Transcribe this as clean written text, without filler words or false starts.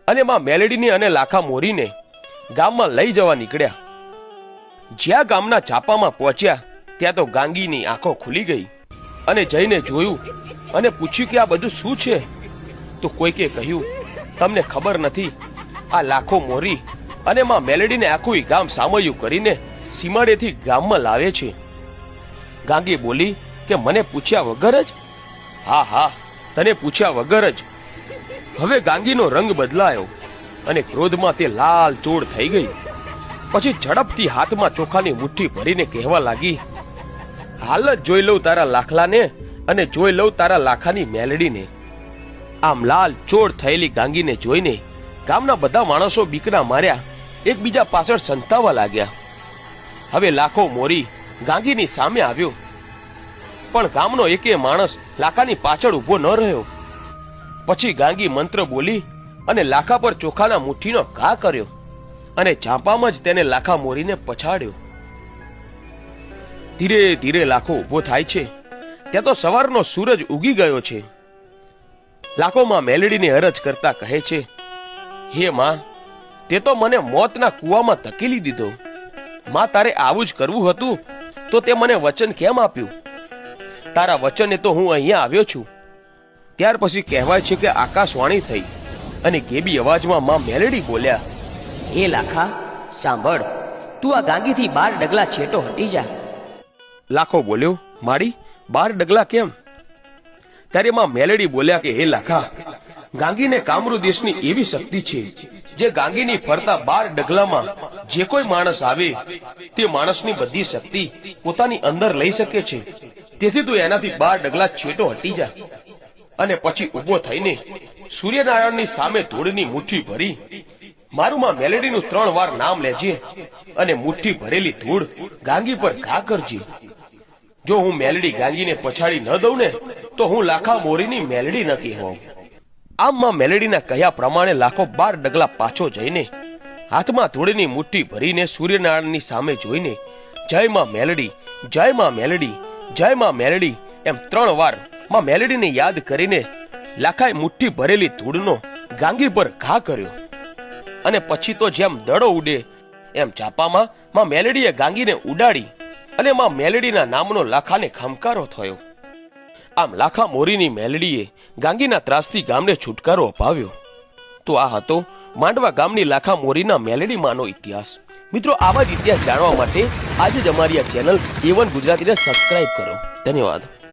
અને માં મેલેડીને અને લાખા મોરીને ગામમાં લઈ જવા નીકળ્યા. જ્યાં ગામના ચાપામાં પહોંચ્યા ત્યાં તો ગાંગીની આંખો ખુલી ગઈ અને જઈને જોયું અને પૂછ્યું કે આ બધું શું છે? તો કોઈકે કહ્યું, તમને ખબર નથી, આ લાખો મોરી અને માં મેલેડીને આખું ગામ સામયું કરીને સીમાડેથી ગામમાં લાવે છે. ગાંગી બોલી કે મને પૂછ્યા વગર જ? હા હા, તને પૂછ્યા વગર જ. હવે ગાંગીનો રંગ બદલાયો અને ક્રોધમાં તે લાલ ચોળ થઈ ગઈ. પછી ઝડપથી હાથમાં ચોખાની મુઠ્ઠી ભરીને કહેવા લાગી, હાલ જ જોઈ લઉં તારા લાખલાને અને જોઈ લઉં તારા લાખાની મેલડીને. આમ લાલ ચોળ થયેલી ગાંગીને જોઈને ગામના બધા માણસો બીકના માર્યા એકબીજા પાછળ સંતાવા લાગ્યા. હવે લાખો મોરી ગાંગીની સામે આવ્યો, પણ ગામનો એકે માણસ લાખાની પાછળ ઉભો ન રહ્યો. પછી ગાંગી મંત્ર બોલી અને લાખા પર ચોખાના મુઠ્ઠીનો ઘા કર્યો અને ચાંપામાં જ તેને લાખા મોરીને પછાડ્યો. ધીરે ધીરે લાખો ઉભો થાય છે ત્યાં તો સવારનો સૂરજ ઉગી ગયો છે. લાખો માં મેલડીને અરજ કરતા કહે છે, હે માં, તે તો મને મોતના કૂવામાં ધકેલી દીધો. માં, તારે આવું જ કરવું હતું તો તે મને વચન કેમ આપ્યું? તારા વચને તો હું અહીંયા આવ્યો છું. ત્યાર પછી કહેવાય છે કે આકાશવાણી થઈ અને કેબી અવાજમાં માં મેલડી બોલ્યા, હે લાખા, સાંભળ, તું આ ગાંગીથી 12 ડગલા છેટો હટી જા. લાખો બોલ્યો, મારી 12 ડગલા કેમ? ત્યારે માં મેલડી બોલ્યા કે હે લાખા, ગાંગીને કામરૂ દેશની એવી શક્તિ છે જે ગાંગીની ફરતા 12 ડગલામાં જે કોઈ માણસ આવે તે માણસની બધી શક્તિ પોતાની અંદર લઈ શકે છે. તેથી તું એનાથી 12 ડગલા છેટો હટી જા અને પછી ઉભો થઈને સૂર્યનારાયણની સામે ધૂળની મુઠ્ઠી ભરી મારું માં મેલેડીનું 3 વાર નામ લેજે અને મુઠ્ઠી ભરેલી ધૂળ ગાંગી પર ઘા કરજે. જો હું મેલડી ગાંગીને પછાડી ન દઉં ને તો હું લાખા મોરીની મેલડી ન કહેવાઉં. આમ માં મેલડીના કહ્યા પ્રમાણે લાખો 12 ડગલા પાછો જઈને હાથમાં ધૂળની મુઠ્ઠી ભરીને સૂર્યનારાયણની સામે જોઈને જય માં મેલડી, જય માં મેલડી, જય માં મેલડી એમ 3 વાર માં મેલડીને યાદ કરીને લાખાએ મુઠ્ઠી ભરેલી ધૂળનો ગાંગી પર ઘા કર્યો. અને પછી તો જેમ દડો ઉડે એમ ચાપામાં માં મેલડીએ ગાંગીને ઉડાડી અને માં મેલડીના નામનો લાખાને ખમકારો થયો. આમ લાખા મોરીની મેલડીએ ગાંગીના ત્રાસથી ગામને છુટકારો અપાવ્યો. તો આ હતો માંડવા ગામની લાખા મોરીના મેલડી માનો ઇતિહાસ. મિત્રો, આવા જ ઇતિહાસ જાણવા માટે આજે જ અમારી આ ચેનલ A1 ગુજરાતીને સબસ્ક્રાઇબ કરો. ધન્યવાદ.